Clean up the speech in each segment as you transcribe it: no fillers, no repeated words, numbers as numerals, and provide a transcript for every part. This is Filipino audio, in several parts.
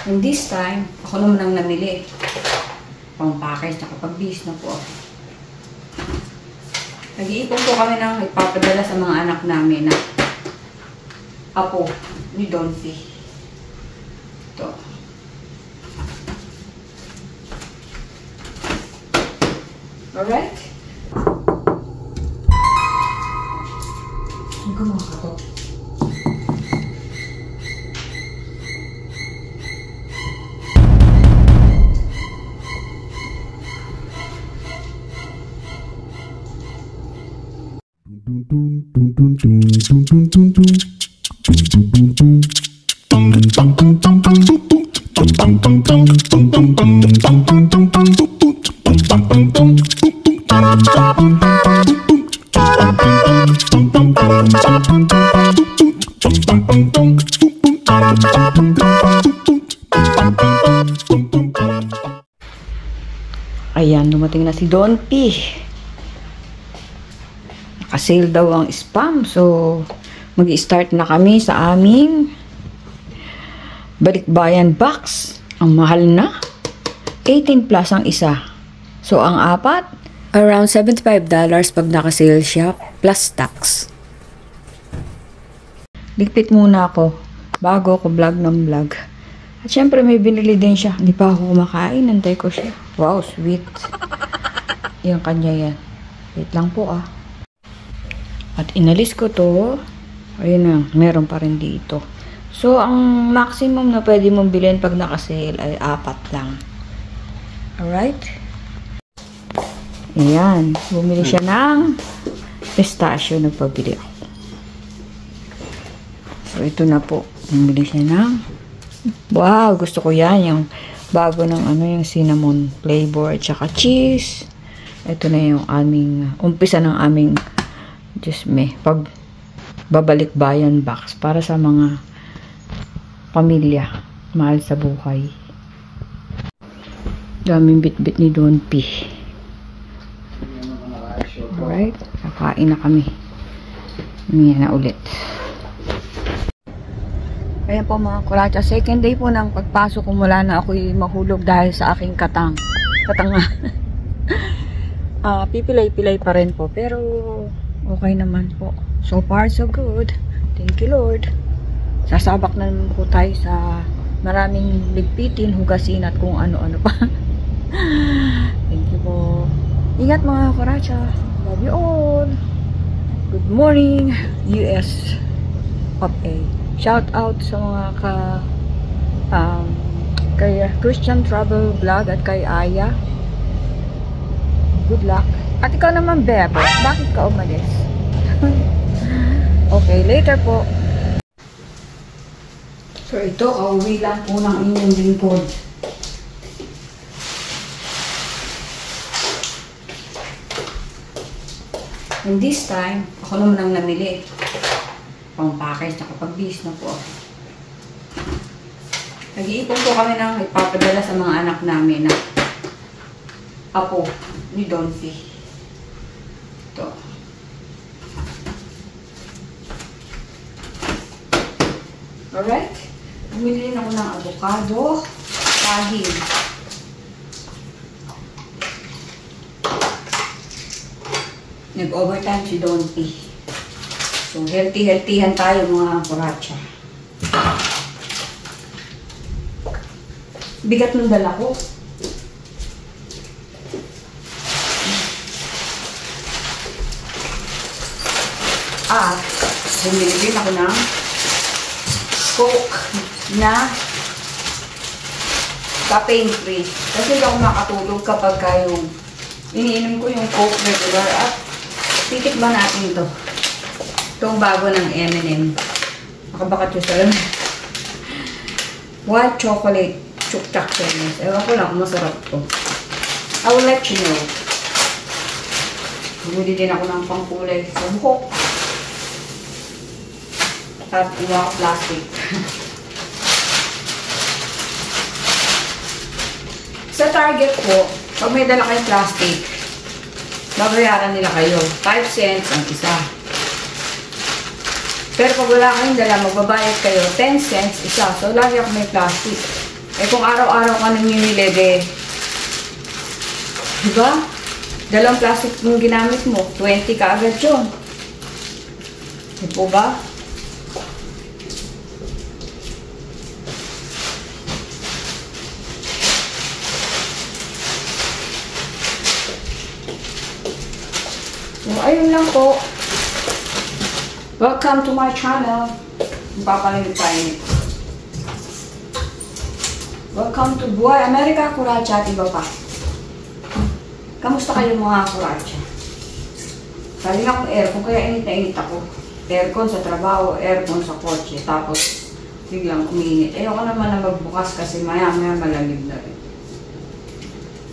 And this time, ako naman ang namili. Pang-package, nakapag-bis na po ako. Nag-iipon po kami ng ipapadala sa mga anak namin na apo ni Don P. Ito. Alright? Ang gumawa ka to. Ayan, dumating na si Don P. Naka-sale daw ang spam. So, mag-i-start na kami sa aming balikbayan box. Ang mahal na. 18 plus ang isa. So, ang apat, around $75 pag naka-sale siya, plus tax. Ligpit muna ako bago ako vlog ng vlog. At syempre may binili din siya. Hindi pa ako kumakain. Nantay ko siya. Wow, sweet. Yung kanya yan. Wait lang po ah. At inalis ko to. Ayun na. Meron pa rin dito. So, ang maximum na pwede mong bilhin pag naka-sale ay 4 lang. Alright? Ayan. Bumili siya ng pistachio. Nagpabili ako. So, ito na po. Bumili siya ng wow, gusto ko yan. Yung bago ng yung cinnamon flavor at saka cheese. Ito na yung aming umpisa ng aming pag babalik bayan box para sa mga pamilya mahal sa buhay. Daming bit-bit ni Don P. Alright, kakain na kami. Ngayon na ulit. Ayan po mga kuracha, second day po ng pagpasok ko mula na ako'y mahulog dahil sa aking katanga. Pipilay-pilay pa rin po, pero okay naman po. So far so good. Thank you Lord. Sasabak na naman po tayo sa maraming ligpitin, hugasin at kung ano-ano pa. Thank you po. Ingat mga kuracha. Love you all. Good morning US of A. Shout out sa mga kay Christian Travel Vlog at kay Aya. Good luck. At ikaw naman, Bebe, bakit ka umalis? Okay, later po. So ito, kauwi lang po ng inyong lingkod. And this time, ako naman ang namili. Pang-package, nakapag-bis na po ako. Nag-iipon po kami ng ipapadala sa mga anak namin na apo ni Don P. Ito. Alright? Bumili rin ako ng avocado, kahin. Nag-overtime si Don P. So, healthy-healthyhan tayo mga kuracha. Bigat ng dala ko. Bumili din ako ng Coke na caffeine free. Kasi hindi ako makatulog kapag yung iniinom ko yung Coke regular. At titikman natin ito. Itong bago ng M&M. Nakabakat yung salam. White chocolate chuk-chak cherries. Ewan ko lang kung masarap to. I will let you know. Bumili din ako ng pangkulay sa buhok. At iwak plastic. Sa Target po, pag may dala kayong plastic, babayaran nila kayo. 5 cents ang isa. Pero pag wala kayong dala, magbabayad kayo 10 cents isa. So, lagi ako may plastic. Eh kung araw-araw ka namimili, diba? Dalawang plastic yung ginamit mo, 20 ka agad yun. Di po ba? So, ayun lang po. Welcome to my channel. Papalamig tayo nito. Welcome to Buhay America, Kuracha at iba pa. Kamusta kayo mga Kuracha? Sabi nga akong aircon, kaya init na init ako. Aircon sa trabaho, aircon sa kotse. Tapos, biglang umiinit. Ayoko naman na magbukas kasi maya-maya malamig na rin.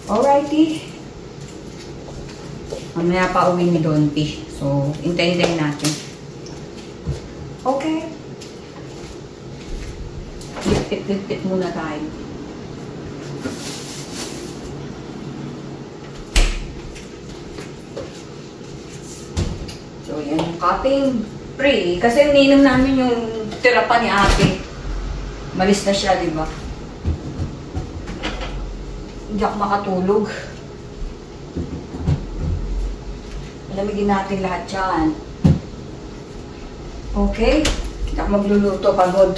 Alrighty. Mamaya pa uwi ni Don P. So, intay-intay natin. Okay. Lipit-lipit muna tayo. So, yan yung cutting free. Kasi ininom namin yung tira pa ni ate. Malis na siya, di ba? Hindi ako makatulog. Lamigin natin lahat yan. Okay? Hindi ako magluluto, pagod.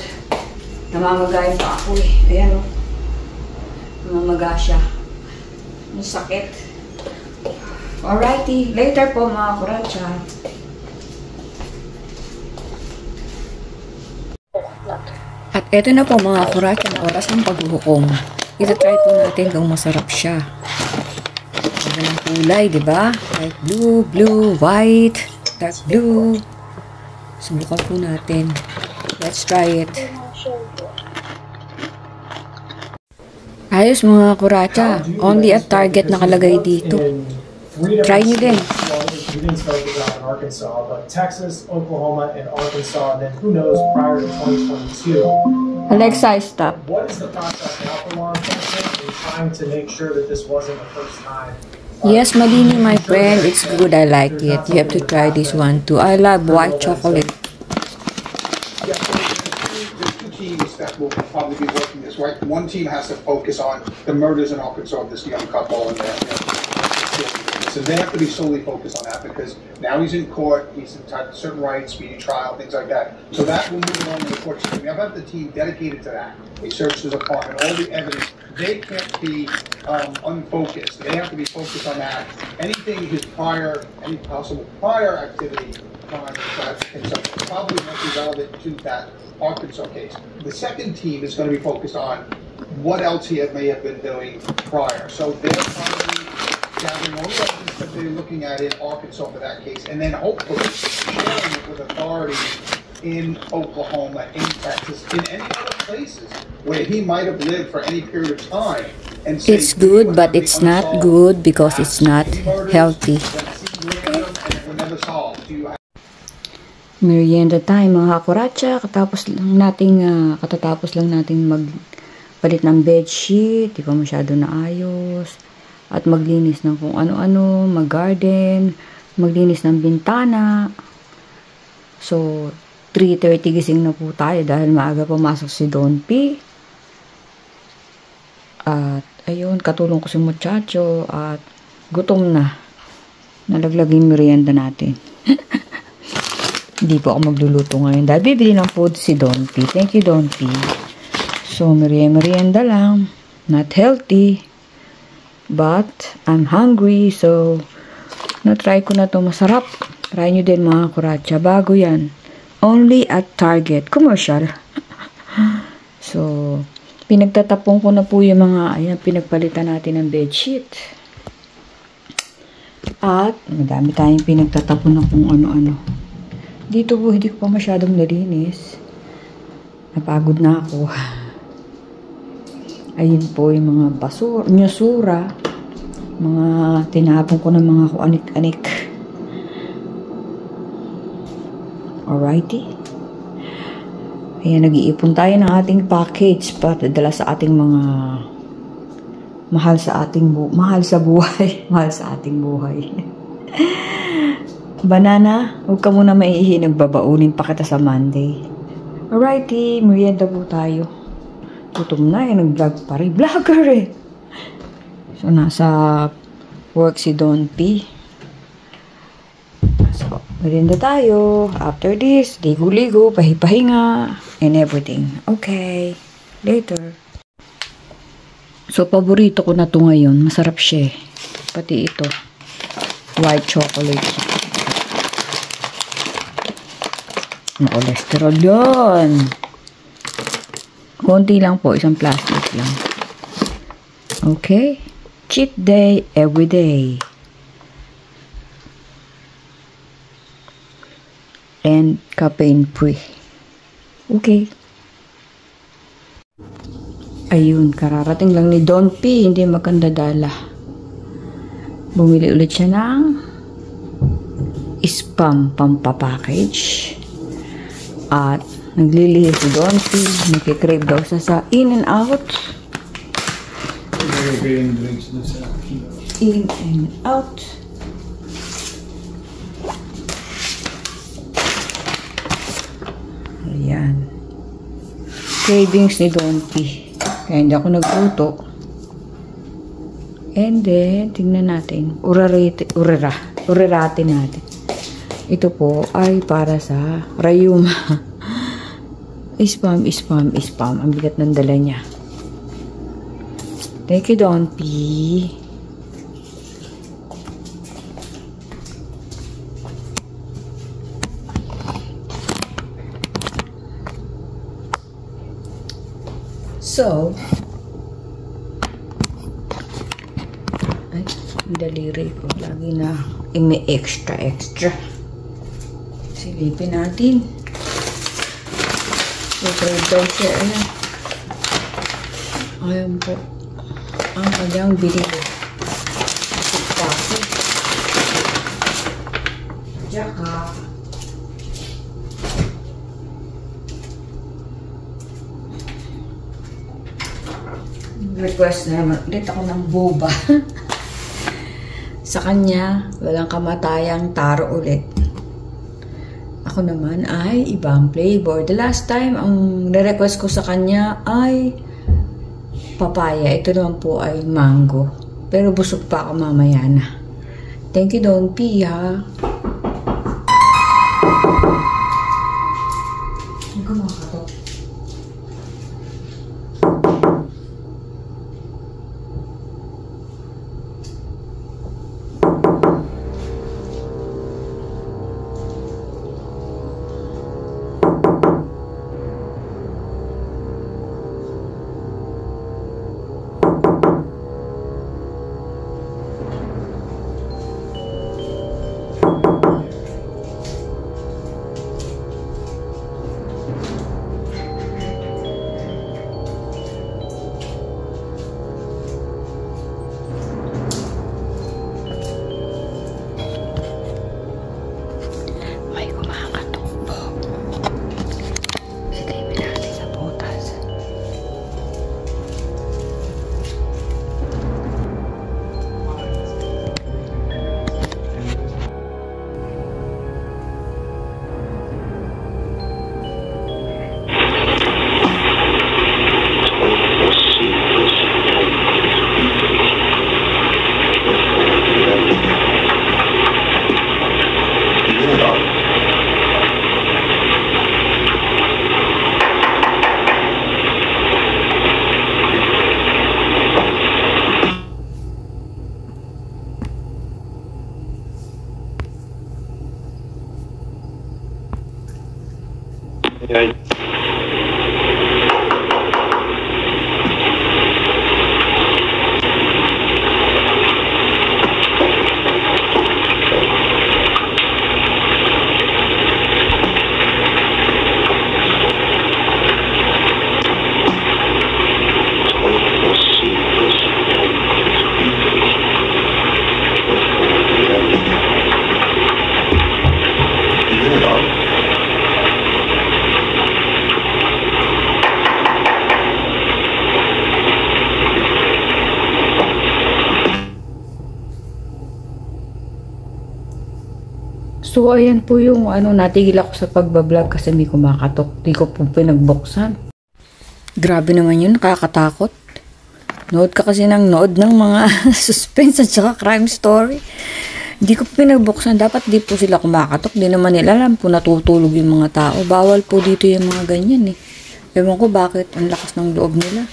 Namamagayin pa ako eh. Ayan o. Namamaga siya. Ang sakit. Alrighty. Later po mga Kuracha. At eto na po mga Kuracha na oras ng paghuhukom. Ita-try po natin kung masarap siya. Ganda ng kulay, diba? Light blue, blue, white, dark blue. Subukan po natin. Let's try it. Ayos mga Kuracha. Only at Target nakalagay dito. Try nyo din. We didn't start the ground in Arkansas, but Texas, Oklahoma, and Arkansas, and then who knows prior to 2022. Alexa, stop. What is the process now for law enforcement in trying to make sure that this wasn't the first time? Yes, Malini, my friend. It's good. I like it. You have to try this one too. I love white chocolate. Yeah, so there's two teams that will probably be working this, right? One team has to focus on the murders in Arkansas of this young couple and so they have to be solely focused on that because now he's in court, he's entitled to certain rights, speedy trial, things like that. So that will move on to the court system. We have the team dedicated to that. They search his apartment, all the evidence. They can't be unfocused. They have to be focused on that. Anything his prior, any possible prior activity, probably won't be relevant to that Arkansas case. The second team is going to be focused on what else he may have been doing prior. So they're probably gathering all the evidence that they're looking at in Arkansas for that case, and then hopefully sharing it with authorities in Oklahoma, in Texas, in any other places where he might have lived for any period of time. And It's good, but it's not good because it's not healthy. Merienda time mga Kuracha. Katatapos lang nating magpalit ng bedsheet, di pa masyado naayos. At maglinis ng kung ano-ano, mag-garden, maglinis ng bintana. So, 3:30 gising na po tayo dahil maaga pumasok si Don P. At, ayun, katulong ko si muchacho at gutom na. Nalaglag yung merienda natin. Hindi po ako magluluto ngayon dahil bibili ng food si Don P. Thank you, Don P. So, merienda lang. Not healthy. But, I'm hungry, so, na-try ko na to masarap. Try nyo din mga Kuracha. Bago yan. Only at Target. Commercial. So, pinagtatapong ko na po yung mga, ayan, pinagpalitan natin ng bedsheet. At, madami tayong pinagtatapon na kung ano-ano. Dito po, hindi ko pa masyadong nalinis. Napagod na ako. Ayun po yung mga nyusura. Mga tinapon ko ng mga kuanik-anik. Alrighty. Ayan, nag-iipon tayo ng ating package para dala sa ating mga mahal sa buhay. Mahal sa ating buhay. Banana, huwag ka muna maiihi. Nagbabaunin pa kita sa Monday. Alrighty, merienda po tayo. Gutom na eh. Nag-vlog pa rin. Vlogger eh. So, nasa work si Don P. So, merienda tayo. After this, ligo-ligo, pahipahinga, and everything. Okay. Later. So, paborito ko na to ngayon. Masarap siya eh. Pati ito. White chocolate. Ang cholesterol yun. Konti lang po. Isang plastic lang. Okay. Cheat day every day. And caffeine free. Okay. Ayun, kararating lang ni Don P. Hindi maganda dala. Bumili ulit siya ng spam pampapackage. At naglilihi si Don P. Nakikrave daw sa In-N-Out. In-N-Out. Ayan. Cravings ni Don P. Kaya hindi ako nagluto. And then, tingnan natin. Urerate natin. Ito po ay para sa Rayuma. Spam. Ang bigat ng dala niya. Thank you, Don P. So, ay, daliri ko. Lagi na extra. Silipin natin. So, trade daw siya. Ayan po. Ang kanyang binili. Kasi. Tsaka. Request na naman ulit ako ng boba. Sa kanya, walang kamatayang taro ulit. Ako naman ay ibang flavor. The last time, ang request ko sa kanya ay papaya. Ito naman po ay mango. Pero busog pa ako mamaya na. Thank you, Don P, ha. Hindi ko makakatok. Ayan. So, ayan po yung natigil ako sa pagbablog kasi may kumakatok. Di ko po pinagbuksan. Grabe naman yun, nakakatakot. Nood ka kasi ng nood ng mga suspense at saka crime story. Hindi ko pinagbuksan. Dapat di po sila kumakatok. Di naman nila alam po natutulog yung mga tao. Bawal po dito yung mga ganyan eh. Ewan ko bakit. Ang lakas ng loob nila.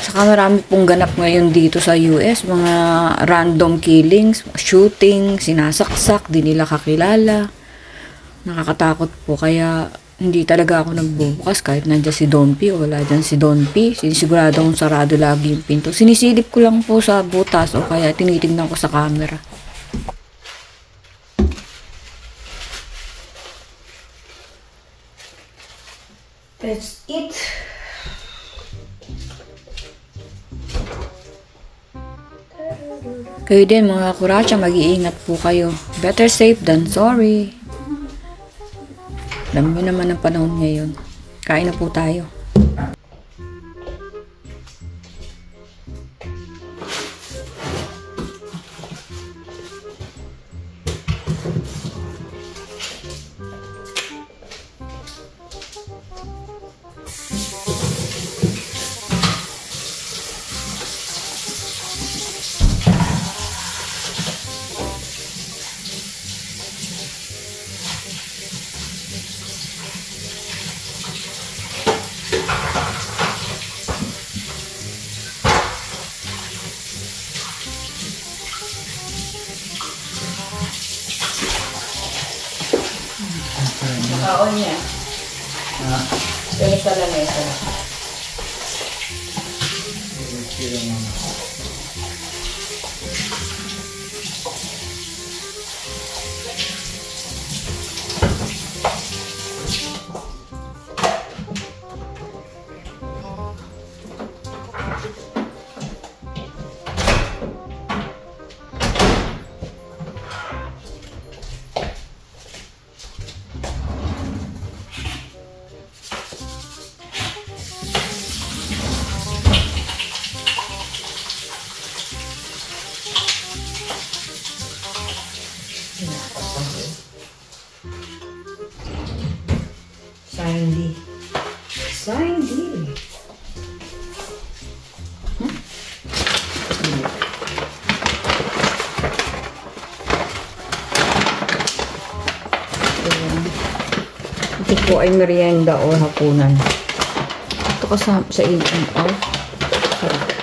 Saka marami pong ganap ngayon dito sa US. Mga random killings, shooting, sinasaksak, di nila kakilala. Nakakatakot po. Kaya hindi talaga ako nagbubukas kahit nandiyan si Don P o wala dyan si Don P. Sinisigurado akong sarado lagi yung pinto. Sinisilip ko lang po sa butas o kaya tinitignan ko sa camera. That's it. Kayo din mga kuratsa, mag-iingat po kayo. Better safe than sorry. Alam mo naman ang panahon ngayon. Kain na po tayo. Kaon niya. Pero sa lamesa. Sandy. Sandy. Ito po ay merienda o hapunan. Ito kasama sa in-and-out. Sarap.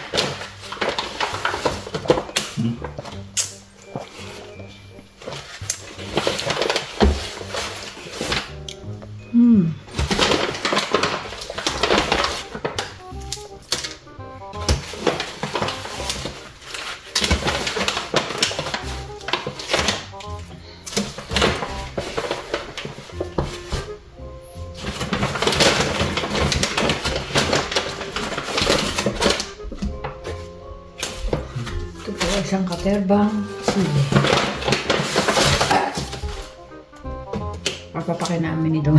Isang katerbang sili. Papapakin namin ito.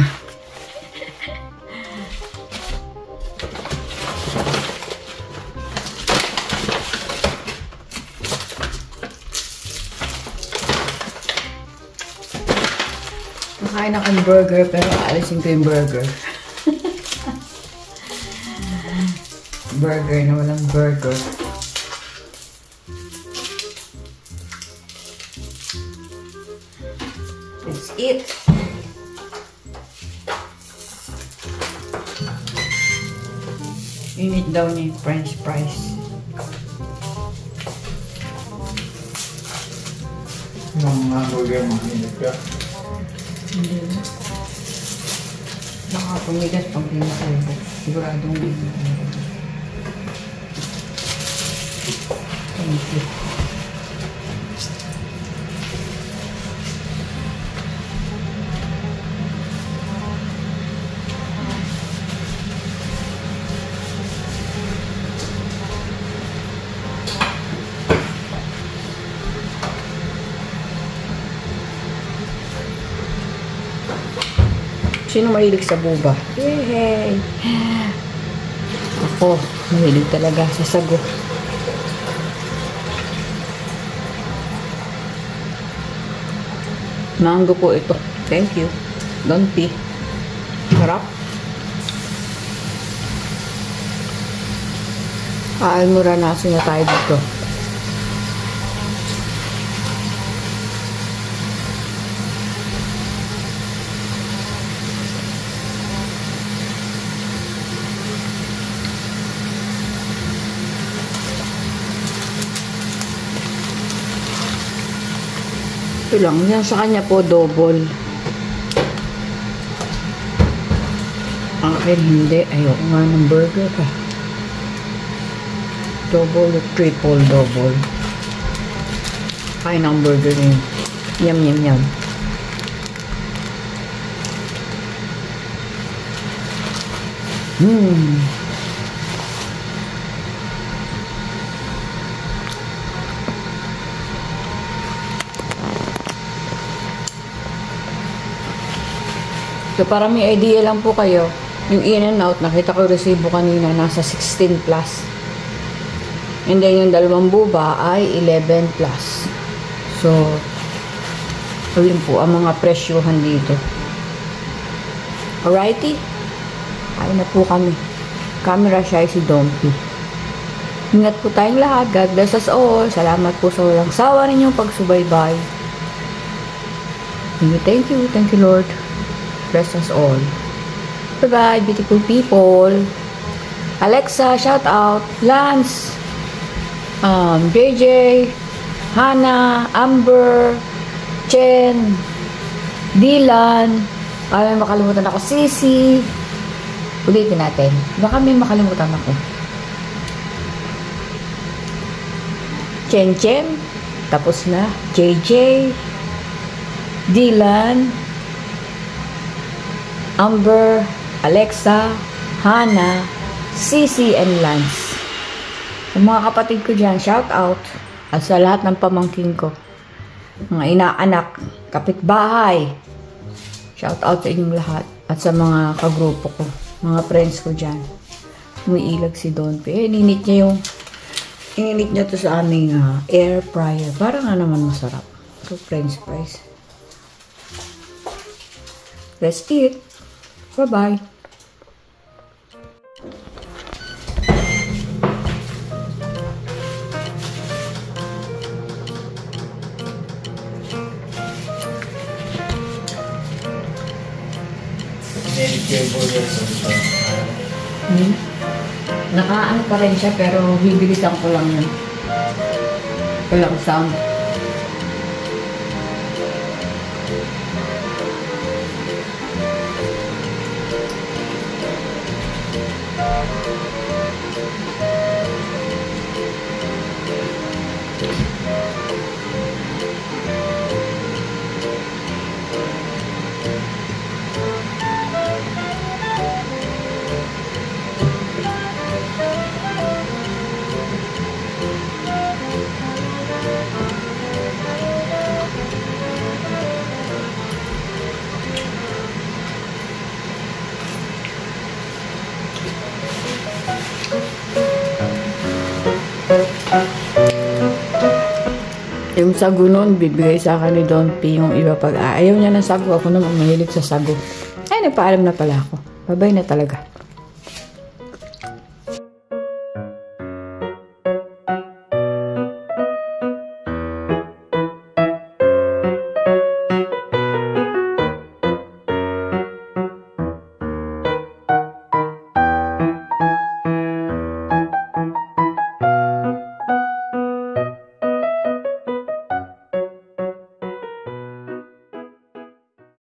Nakain akong burger pero aalisin ko yung burger. Burger na walang burger. That's it. Init daw niya yung french fries. Yung hamburger mo, init ka? Hindi na. Nakapumigas pang pinasal. Siguradong hindi. Thank you. Sino mahilig sa boba? Yay! Ako, mahilig talaga sa sago. Mango po ito. Thank you. Don't be. Harap. Almoranasin na tayo dito. Ito lang. Yan sa kanya po, double. Akin hindi. Ayoko nga ng burger ka. Double, triple, double. Kain ng burger yun. Yum, yum, yum. So, para may idea lang po kayo, yung In-N-Out, nakita ko yung resibo kanina, nasa 16 plus. And then, yung dalawang buba ay 11 plus. So, yun po ang mga presyuhan dito. Alrighty? Kain na po kami. Camera shy si Dompy. Ingat po tayong lahat. God bless us all. Salamat po sa walang sawa ninyong pagsubaybay. Thank you. Thank you, Lord. Bless us all. Bye-bye, beautiful people. Alexa, shout out. Lance, JJ, Hannah, Amber, Chen, Dylan. Ay, makalimutan ako. Sisi. Ulitin natin. Baka may makalimutan ako. Chen. Tapos na. JJ, Dylan, Amber, Alexa, Hannah, Sisi, and Lance. Sa mga kapatid ko dyan, shout out. At sa lahat ng pamangkin ko, mga inaanak, kapitbahay, shout out sa inyong lahat. At sa mga kagrupo ko, mga friends ko dyan. Umiilag si Dompy. Ininit niya to sa aming air fryer. Para nga naman masarap. So, french fries. Let's eat. Bye-bye. Nakaano pa rin siya pero bibilisan ko lang yun. Walang sound. Yung sago nun, bibigay sa akin ni Dompy. Yung iba pag ayaw niya ng sago, ako naman mahilig sa sago. Ay, nagpaalam na pala ako. Babay na talaga.